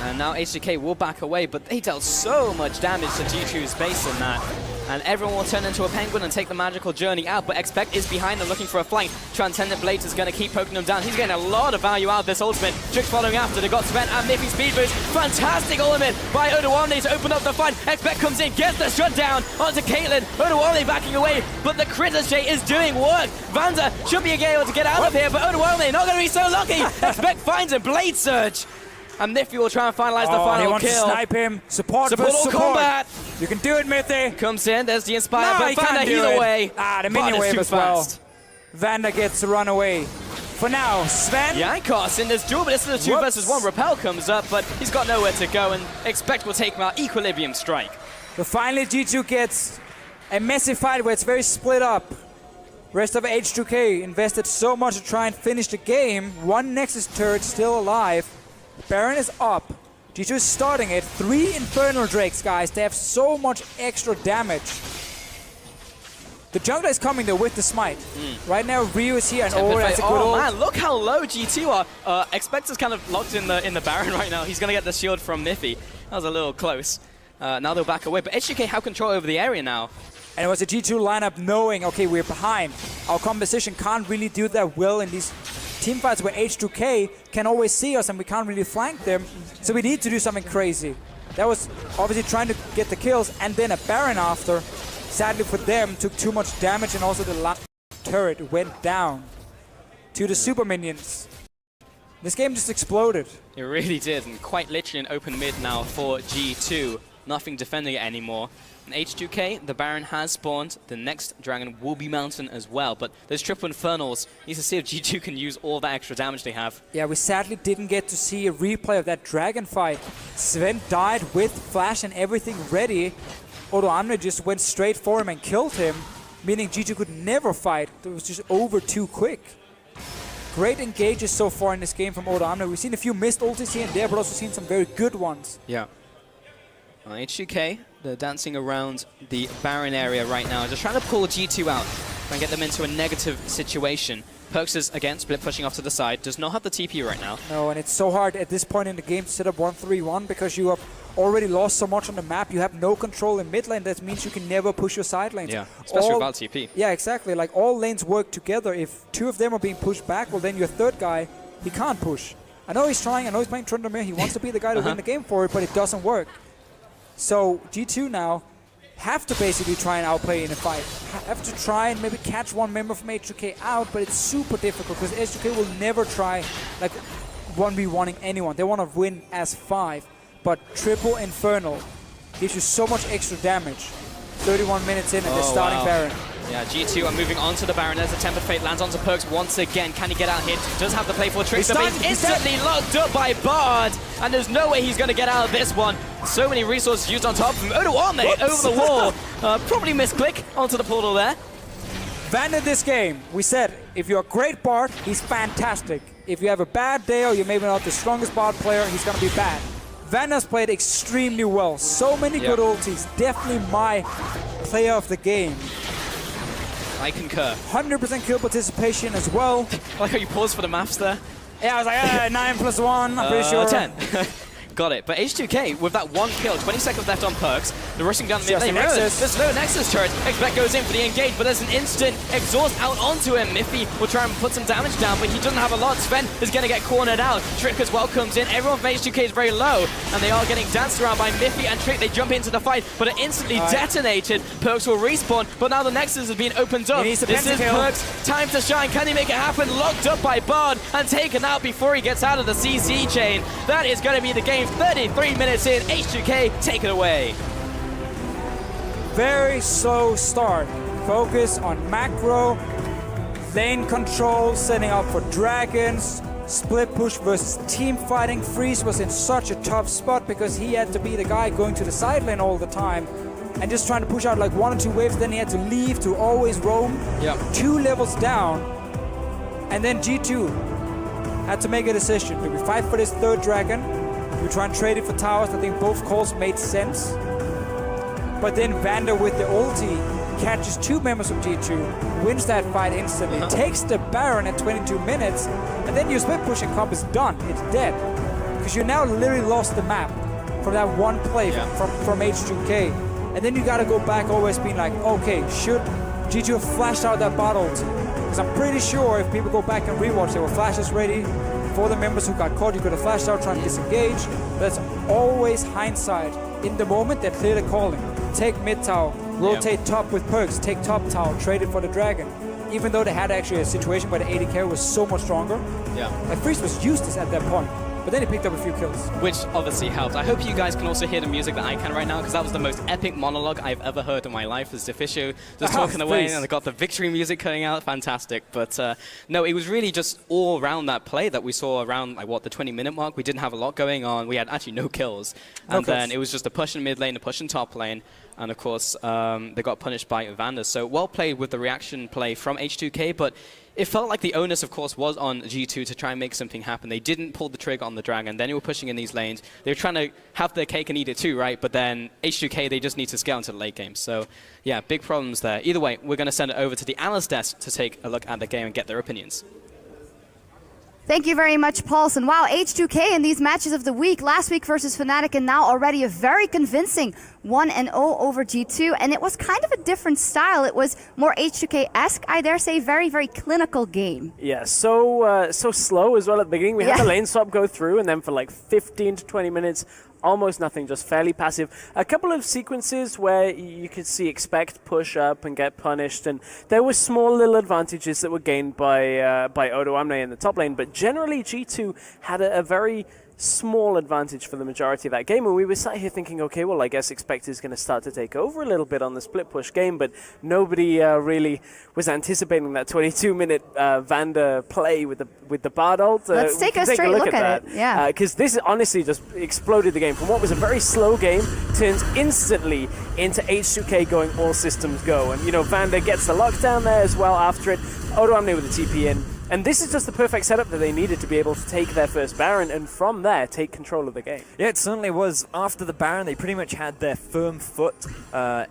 And now H2K will back away, but they dealt so much damage to G2's base in that. And everyone will turn into a penguin and take the magical journey out, but Expect is behind and looking for a flank. Transcendent Blades is going to keep poking them down. He's getting a lot of value out of this ultimate. Trick's following after. They got Sven and Miffy speed boost. Fantastic ultimate by Odoamne to open up the fight. Expect comes in, gets the shutdown onto Caitlyn. Odoamne backing away, but the Critter is doing work. Vanda should be able to get out of here, but Odoamne not going to be so lucky. Expect finds a Blade Surge. And Miffy will try and finalize the final he wants kill. to snipe him. Support all combat. You can do it, Miffy. Comes in, there's the Inspire, No, but Vanda he's away. The minion wave as well. Vanda gets to run away. For now, Sven. Jankos in this duel, but this is a 2 versus 1. Repel comes up, but he's got nowhere to go, and Expect will take him out. Equilibrium strike. So finally, G2 gets a messy fight where it's very split up. Rest of H2K invested so much to try and finish the game. 1 Nexus turret still alive. Baron is up. G2 is starting it. 3 Infernal Drakes, guys. They have so much extra damage. The jungler is coming though with the smite. Right now, Ryu is here and Ori has a good ult. Man, look how low G2 are. Expect is kind of locked in the Baron right now. He's going to get the shield from Miffy. That was a little close. Now they'll back away, but H2K have control over the area now. And it was a G2 lineup knowing, okay, we're behind. Our composition can't really do that well in these team fights where H2K can always see us and we can't really flank them. So we need to do something crazy. That was obviously trying to get the kills and then a Baron after. Sadly for them, took too much damage and also the last turret went down to the super minions. This game just exploded. It really did, and quite literally an open mid now for G2. Nothing defending it anymore. And H2K, the Baron has spawned. The next Dragon will be Mountain as well. But those triple Infernals, needs to see if G2 can use all that extra damage they have. Yeah, we sadly didn't get to see a replay of that Dragon fight. Sven died with flash and everything ready. Odoamne just went straight for him and killed him, meaning G2 could never fight. It was just over too quick. Great engages so far in this game from Odoamne. We've seen a few missed ultis here and there, but also seen some very good ones. Yeah. H2K, they're dancing around the Baron area right now, just trying to pull G2 out. and get them into a negative situation. Perks is, again, split pushing off to the side, does not have the TP right now. No, and it's so hard at this point in the game to set up 1-3-1 because you have already lost so much on the map. You have no control in mid lane. That means you can never push your side lanes. Yeah, especially without TP. Yeah, exactly. Like, all lanes work together. If two of them are being pushed back, well, then your third guy, he can't push. I know he's trying. I know he's playing Tryndamere. He wants to be the guy to win the game for it, but it doesn't work. So G2 now have to basically try and outplay in a fight. Have to try and maybe catch one member from H2K out, but it's super difficult because H2K will never try like 1v1ing anyone. They want to win as 5, but triple Infernal gives you so much extra damage. 31 minutes in and they're starting Baron. Yeah, G2 are moving on to the Baron. There's a Tempered Fate, lands onto Perks once again. Can he get out here? Does have the play for Trickster, but he's instantly locked up by Bard, and there's no way he's going to get out of this one. So many resources used on top of him. Odoame over the wall. Probably misclick onto the portal there. Van in this game, we said, if you're a great Bard, he's fantastic. If you have a bad day or you're maybe not the strongest Bard player, he's going to be bad. Van has played extremely well. So many good ultis. Definitely my player of the game. I concur. 100% kill participation as well. I like how you paused for the maths there. Yeah, I was like, 9 + 1, I'm pretty sure. 10. Got it. But H2K, with that one kill, 20 seconds left on Perks, they're rushing down the mid lane. There's no Nexus turret. Expect goes in for the engage, but there's an instant exhaust out onto him. Miffy will try and put some damage down, but he doesn't have a lot. Sven is going to get cornered out. Trick as well comes in. Everyone from H2K is very low, and they are getting danced around by Miffy and Trick. They jump into the fight, but it instantly detonated. Perks will respawn, but now the Nexus has been opened up. This is Perks' time to shine. Can he make it happen? Locked up by Bard and taken out before he gets out of the CC chain. That is going to be the game. 33 minutes in, H2K, take it away. Very slow start. Focus on macro, lane control, setting up for dragons, split push versus team fighting. Freeze was in such a tough spot because he had to be the guy going to the side lane all the time and just trying to push out like 1 or 2 waves. Then he had to leave to always roam 2 levels down. And then G2 had to make a decision. Do we fight for this third dragon? We try and trade it for towers. I think both calls made sense. But then Vander with the ulti catches 2 members of G2, wins that fight instantly, takes the Baron at 22 minutes, and then your split pushing comp is done. It's dead. Because you now literally lost the map from that one play from H2K. And then you gotta go back always being like, okay, should G2 have flashed out that bot ulti? Because I'm pretty sure if people go back and rewatch, there were flashes ready. For the members who got caught, you could have flashed out trying to disengage. That's always hindsight. In the moment, they're clearly calling. Take mid tower, rotate top with Perks, take top tower, trade it for the dragon. Even though they had actually a situation where the AD carry was so much stronger. Like Freeze was useless at that point. But then he picked up a few kills. Which obviously helped. I hope you guys can also hear the music that I can right now, because that was the most epic monologue I've ever heard in my life, as Deficio just talking away, and I got the victory music coming out. Fantastic. But no, it was really just all around that play that we saw around, like, what, the 20-minute mark. We didn't have a lot going on. We had actually no kills. And then it was just a push in mid lane, a push in top lane. And of course, they got punished by Evander. So well played with the reaction play from H2K, but it felt like the onus, of course, was on G2 to try and make something happen. They didn't pull the trigger on the dragon. Then they were pushing in these lanes. They were trying to have their cake and eat it too, right? But then H2K, they just need to scale into the late game. So yeah, big problems there. Either way, we're going to send it over to the analyst desk to take a look at the game and get their opinions. Thank you very much, Paulson. Wow, H2K in these matches of the week, last week versus Fnatic, and now already a very convincing 1-0 over G2. And it was kind of a different style. It was more H2K-esque, I dare say, very, very clinical game. Yeah, so slow as well at the beginning. We had the lane swap go through, and then for like 15 to 20 minutes, almost nothing, just fairly passive. A couple of sequences where you could see Expect push up and get punished, and there were small little advantages that were gained by Odoamne in the top lane, but generally G2 had a very small advantage for the majority of that game, and we were sat here thinking, okay, well, I guess Expect is going to start to take over a little bit on the split push game, but nobody really was anticipating that 22-minute Vander play with the Bard ult. Let's take a straight look at it. Yeah, because this honestly just exploded the game. From what was a very slow game, turns instantly into H2K going all systems go, and Vander gets the lockdown there as well after it. Odoamne with the TP in. And this is just the perfect setup that they needed to be able to take their first Baron and from there take control of the game. Yeah, it certainly was. After the Baron, they pretty much had their firm foot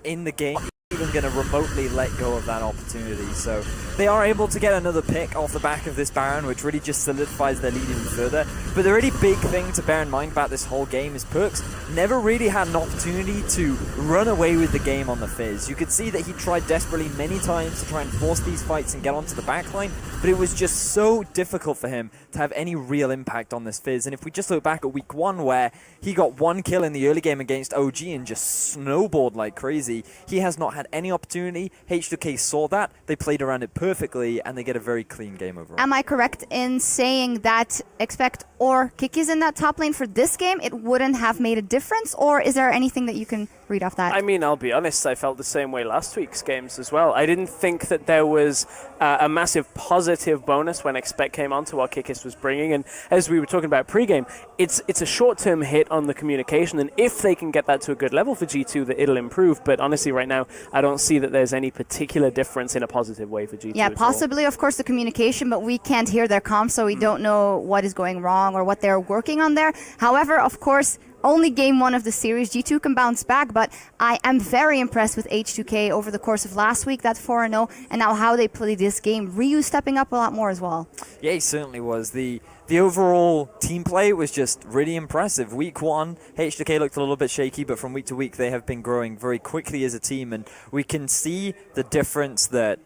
in the game. even going to remotely let go of that opportunity. So they are able to get another pick off the back of this Baron, which really just solidifies their lead even further. But the really big thing to bear in mind about this whole game is Perks never really had an opportunity to run away with the game on the Fizz. You could see that he tried desperately many times to try and force these fights and get onto the backline, but it was just so difficult for him to have any real impact on this Fizz. And if we just look back at week 1, where he got 1 kill in the early game against OG and just snowballed like crazy, he has not had any opportunity. H2K saw that, they played around it perfectly, and they get a very clean game overall. Am I correct in saying that expect or Kikis in that top lane for this game, it wouldn't have made a difference? Or is there anything that you can read off that? I mean, I'll be honest, I felt the same way last week's games as well. I didn't think that there was a massive positive bonus when Expect came on to what Kikis was bringing. And as we were talking about pre-game, it's a short-term hit on the communication. And if they can get that to a good level for G2, that it'll improve. But honestly, right now, I don't see that there's any particular difference in a positive way for G2. Yeah, possibly, of course, the communication, but we can't hear their comms, so we don't know what is going wrong or what they're working on there. However, of course, only game 1 of the series, G2 can bounce back, but I am very impressed with H2K over the course of last week, that 4-0, and now how they play this game. Ryu stepping up a lot more as well. Yeah, he certainly was. The overall team play was just really impressive. Week 1, H2K looked a little bit shaky, but from week to week they have been growing very quickly as a team, and we can see the difference that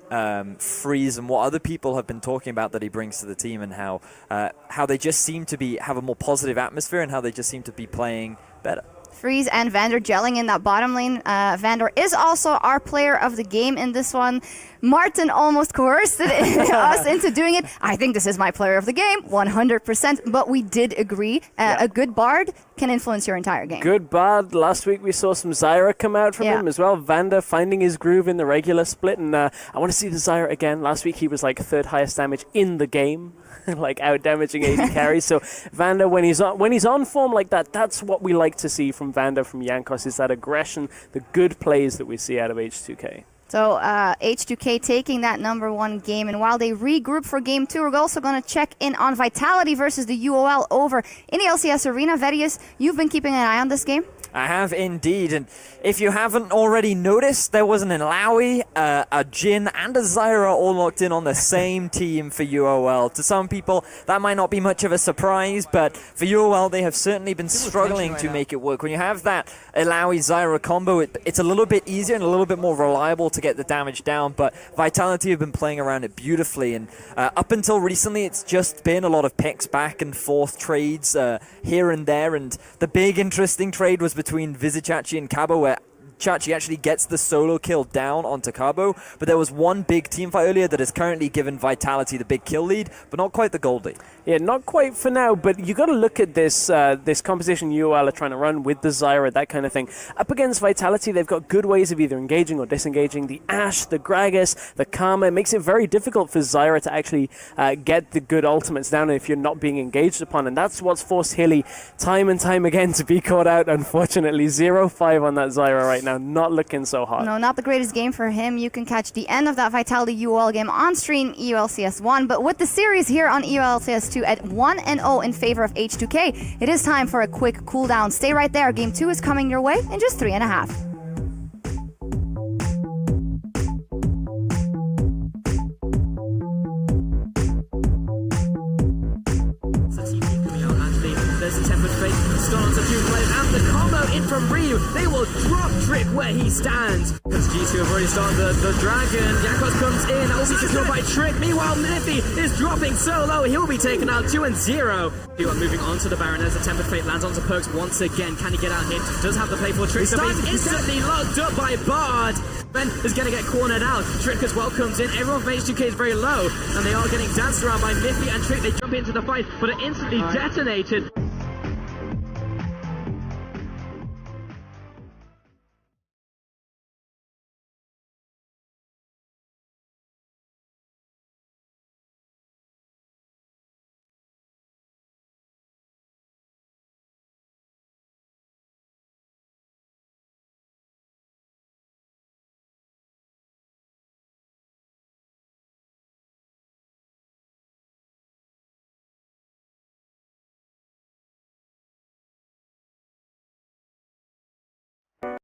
Freeze and what other people have been talking about that he brings to the team, and how they just seem to have a more positive atmosphere, and how they just seem to be playing better. Freeze and Vander gelling in that bottom lane. Vander is also our player of the game in this one. Martin almost coerced us into doing it. I think this is my player of the game, 100%, but we did agree. A good Bard can influence your entire game. Good Bard. Last week we saw some Zyra come out from him as well. Vander finding his groove in the regular split, and I want to see the Zyra again. Last week he was like 3rd highest damage in the game. Like out damaging 80 carries. So Vander, when he's on form like that, that's what we like to see from Vander, from Jankos, is that aggression, the good plays that we see out of H2K. So H2K taking that #1 game, and while they regroup for game 2, we're also going to check in on Vitality versus the UOL over in the LCS arena. Verius, you've been keeping an eye on this game? I have indeed, and if you haven't already noticed, there was an Illaoi, a Jhin, and a Zyra all locked in on the same team for UOL. To some people, that might not be much of a surprise, but for UOL, they have certainly been struggling to make it work. When you have that Illaoi-Zyra combo, it's a little bit easier and a little bit more reliable to get the damage down, but Vitality have been playing around it beautifully, and up until recently, it's just been a lot of picks back and forth trades here and there, and the big interesting trade was between Vizichachi and Cabo, where Chachi actually gets the solo kill down onto Cabo, but there was one big team fight earlier that has currently given Vitality the big kill lead, but not quite the gold lead. Yeah, not quite for now, but you got to look at this this composition UOL are trying to run with the Zyra, that kind of thing. Up against Vitality, they've got good ways of either engaging or disengaging. The Ashe, the Gragas, the Karma, makes it very difficult for Zyra to actually get the good ultimates down if you're not being engaged upon, and that's what's forced Hilly time and time again to be caught out, unfortunately. 0-5 on that Zyra right now, not looking so hot. No, not the greatest game for him. You can catch the end of that Vitality UOL game on stream, EULCS 1, but with the series here on EULCS 2 at 1-0 in favor of H2K, it is time for a quick cooldown. Stay right there. Game 2 is coming your way in just 3.5. There's a tempered fate, stun onto 2 players, and the combo in from Ryu. They will drop Trick where he stands. Because G2 have already started the dragon. Jankos comes in, that will be secured by Trick. Meanwhile, Miffy is dropping so low, he will be taken out 2-0. You are moving on to the Baron as the tempered fate lands onto Perks once again. Can he get out here? Does have the play for Trick. Starts instantly locked up by Bard. Ben is going to get cornered out. Trick as well comes in. Everyone from H2K is very low, and they are getting danced around by Miffy and Trick. They jump into the fight, but are instantly detonated.